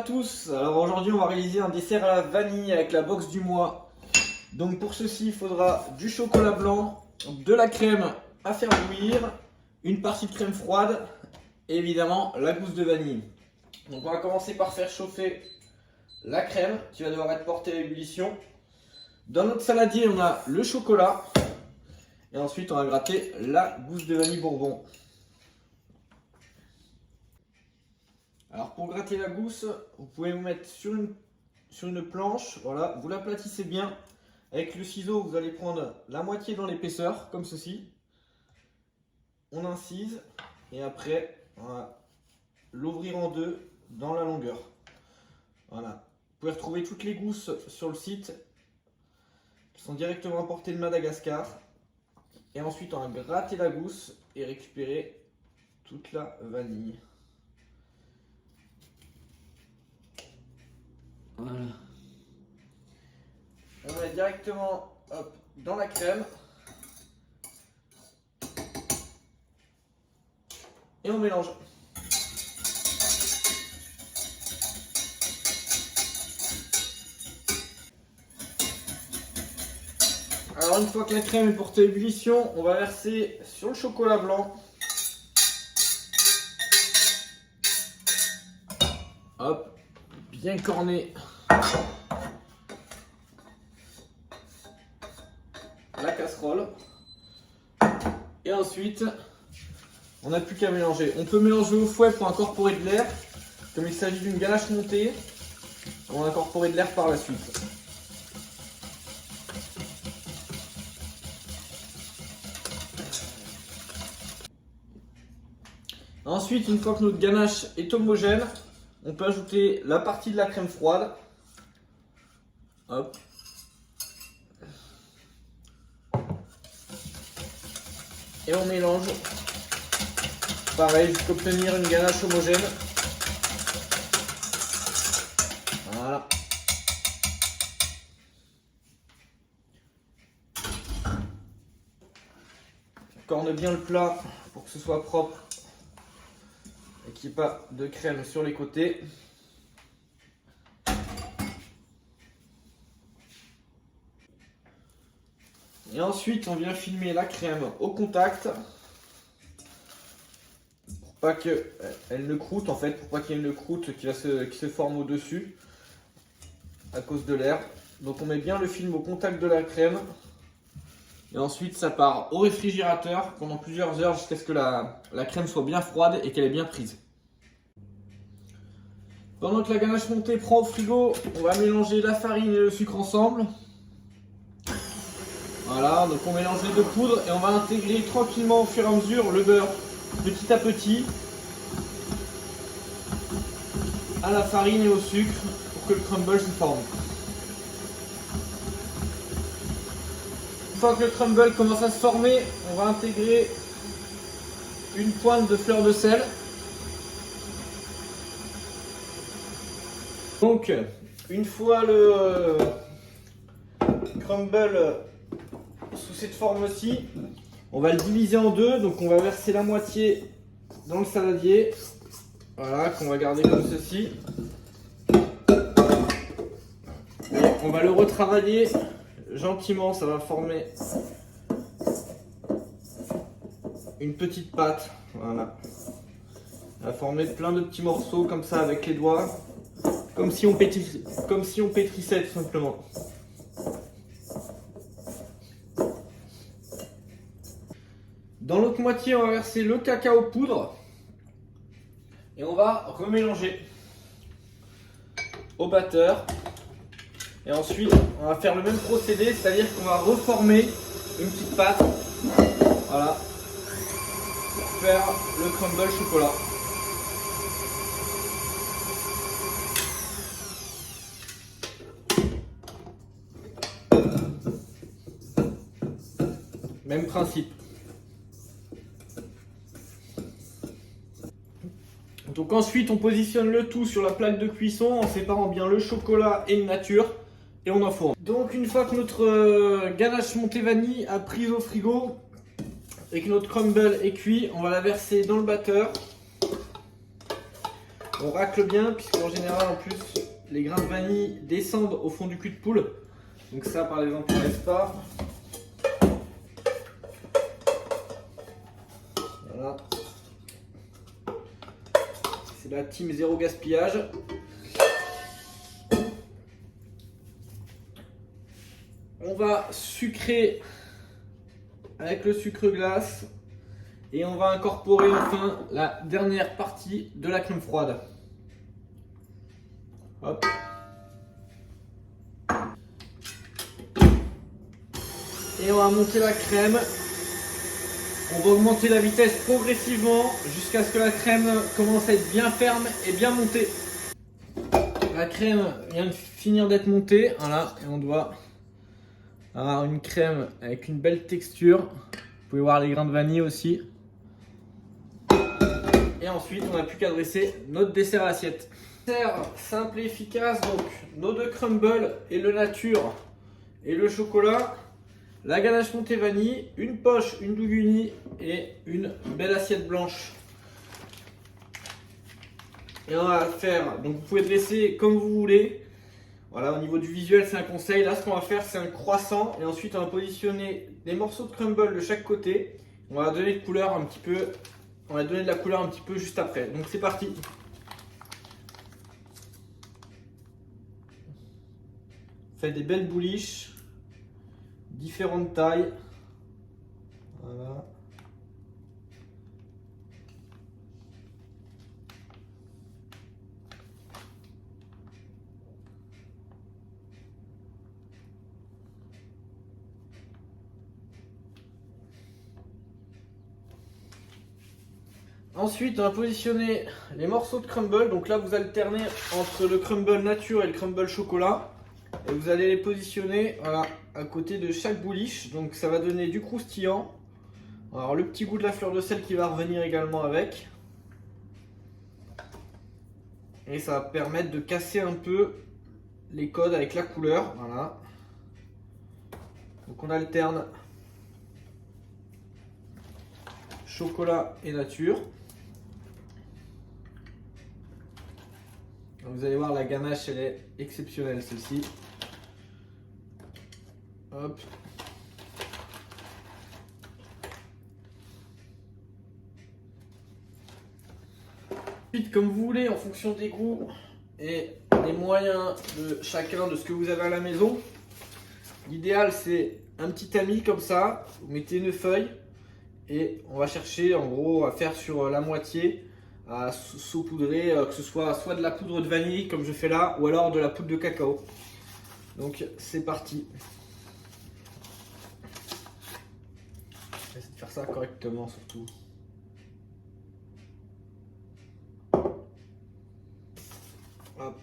tous. Alors aujourd'hui on va réaliser un dessert à la vanille avec la box du mois. Donc pour ceci il faudra du chocolat blanc, de la crème à faire bouillir, une partie de crème froide et évidemment la gousse de vanille. Donc on va commencer par faire chauffer la crème qui va devoir être portée à ébullition. Dans notre saladier on a le chocolat et ensuite on va gratter la gousse de vanille bourbon. Alors pour gratter la gousse, vous pouvez vous mettre sur une planche, voilà, vous l'aplatissez bien. Avec le ciseau, vous allez prendre la moitié dans l'épaisseur, comme ceci. On incise et après, on va l'ouvrir en deux dans la longueur. Voilà. Vous pouvez retrouver toutes les gousses sur le site qui sont directement importées de Madagascar. Et ensuite, on va gratter la gousse et récupérer toute la vanille. Voilà. On met directement hop, dans la crème. Et on mélange. Alors une fois que la crème est portée à ébullition, on va verser sur le chocolat blanc. Hop, bien corné. La casserole et ensuite on n'a plus qu'à mélanger. On peut mélanger au fouet pour incorporer de l'air, comme il s'agit d'une ganache montée, on va incorporer de l'air par la suite. Ensuite, une fois que notre ganache est homogène, on peut ajouter la partie de la crème froide. Hop. Et on mélange, pareil, jusqu'à obtenir une ganache homogène. Voilà. On corne bien le plat pour que ce soit propre et qu'il n'y ait pas de crème sur les côtés. Et ensuite, on vient filmer la crème au contact pour pas qu'elle ne croûte, en fait, pour pas qu'il y ait une croûte qui se forme au-dessus à cause de l'air. Donc on met bien le film au contact de la crème et ensuite ça part au réfrigérateur pendant plusieurs heures jusqu'à ce que la crème soit bien froide et qu'elle est bien prise. Pendant que la ganache montée prend au frigo, on va mélanger la farine et le sucre ensemble. Voilà, donc on mélange les deux poudres et on va intégrer tranquillement au fur et à mesure le beurre petit à petit à la farine et au sucre pour que le crumble se forme. Une fois que le crumble commence à se former, on va intégrer une pointe de fleur de sel. Donc, une fois le crumble sous cette forme-ci, on va le diviser en deux. Donc on va verser la moitié dans le saladier, voilà, qu'on va garder comme ceci. Et on va le retravailler gentiment, ça va former une petite pâte, voilà. Ça va former plein de petits morceaux comme ça avec les doigts, comme si on pétrissait tout simplement. Dans l'autre moitié, on va verser le cacao poudre et on va remélanger au batteur. Et ensuite, on va faire le même procédé, c'est-à-dire qu'on va reformer une petite pâte, voilà, pour faire le crumble chocolat. Même principe. Donc ensuite on positionne le tout sur la plaque de cuisson en séparant bien le chocolat et le nature et on enfourne. Donc une fois que notre ganache montée vanille a pris au frigo et que notre crumble est cuit, on va la verser dans le batteur. On racle bien, puisqu'en général, en plus, les grains de vanille descendent au fond du cul de poule. Donc ça, par exemple, on ne laisse pas. Voilà. C'est la team zéro gaspillage. On va sucrer avec le sucre glace et on va incorporer enfin la dernière partie de la crème froide. Hop. Et on va monter la crème. On va augmenter la vitesse progressivement jusqu'à ce que la crème commence à être bien ferme et bien montée. La crème vient de finir d'être montée, voilà, et on doit avoir une crème avec une belle texture. Vous pouvez voir les grains de vanille aussi. Et ensuite, on n'a plus qu'à dresser notre dessert à l'assiette. Dessert simple et efficace, donc nos deux crumbles et le nature et le chocolat. La ganache montée vanille, une poche, une dougounie et une belle assiette blanche. Et on va faire, donc vous pouvez dresser comme vous voulez. Voilà, au niveau du visuel, c'est un conseil. Là, ce qu'on va faire, c'est un croissant. Et ensuite, on va positionner des morceaux de crumble de chaque côté. On va donner de couleur un petit peu. On va donner de la couleur un petit peu juste après. Donc, c'est parti. Faites des belles bouliches. Différentes tailles. Voilà. Ensuite, on va positionner les morceaux de crumble. Donc là, vous alternez entre le crumble nature et le crumble chocolat. Et vous allez les positionner, voilà, à côté de chaque bouliche. Donc ça va donner du croustillant. Alors le petit goût de la fleur de sel qui va revenir également avec. Et ça va permettre de casser un peu les codes avec la couleur. Voilà. Donc on alterne chocolat et nature. Vous allez voir, la ganache, elle est exceptionnelle, celle-ci. Hop. Ensuite, comme vous voulez, en fonction des goûts et des moyens de chacun, de ce que vous avez à la maison, l'idéal, c'est un petit tamis comme ça. Vous mettez une feuille et on va chercher, en gros, à faire sur la moitié, à saupoudrer, que ce soit de la poudre de vanille comme je fais là, ou alors de la poudre de cacao. Donc c'est parti. Essayez de faire ça correctement surtout. Hop.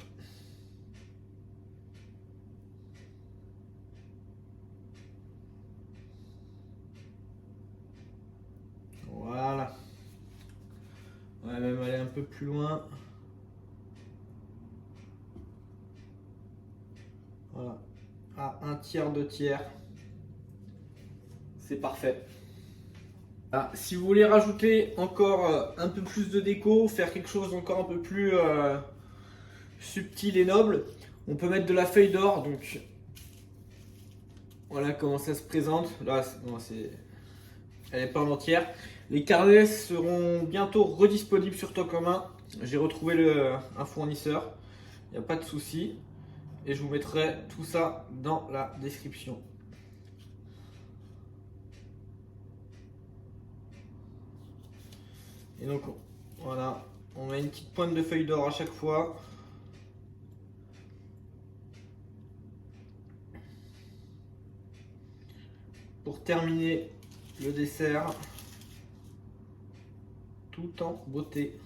Voilà. On va même aller un peu plus loin. Voilà. À un tiers, deux tiers. C'est parfait. Ah, si vous voulez rajouter encore un peu plus de déco, faire quelque chose d'encore un peu plus subtil et noble, on peut mettre de la feuille d'or. Donc voilà comment ça se présente. Là, elle n'est pas en entière. Les carnets seront bientôt redisponibles sur Stock commun. J'ai retrouvé un fournisseur, il n'y a pas de souci. Et je vous mettrai tout ça dans la description. Et donc voilà, on met une petite pointe de feuille d'or à chaque fois. Pour terminer le dessert tout en beauté.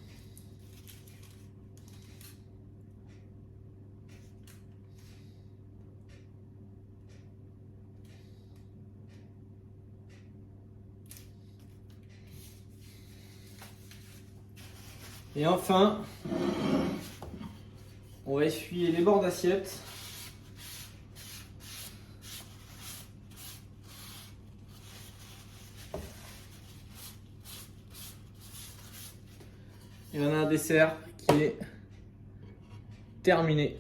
Et enfin, on va essuyer les bords d'assiette. Et on a un dessert qui est terminé.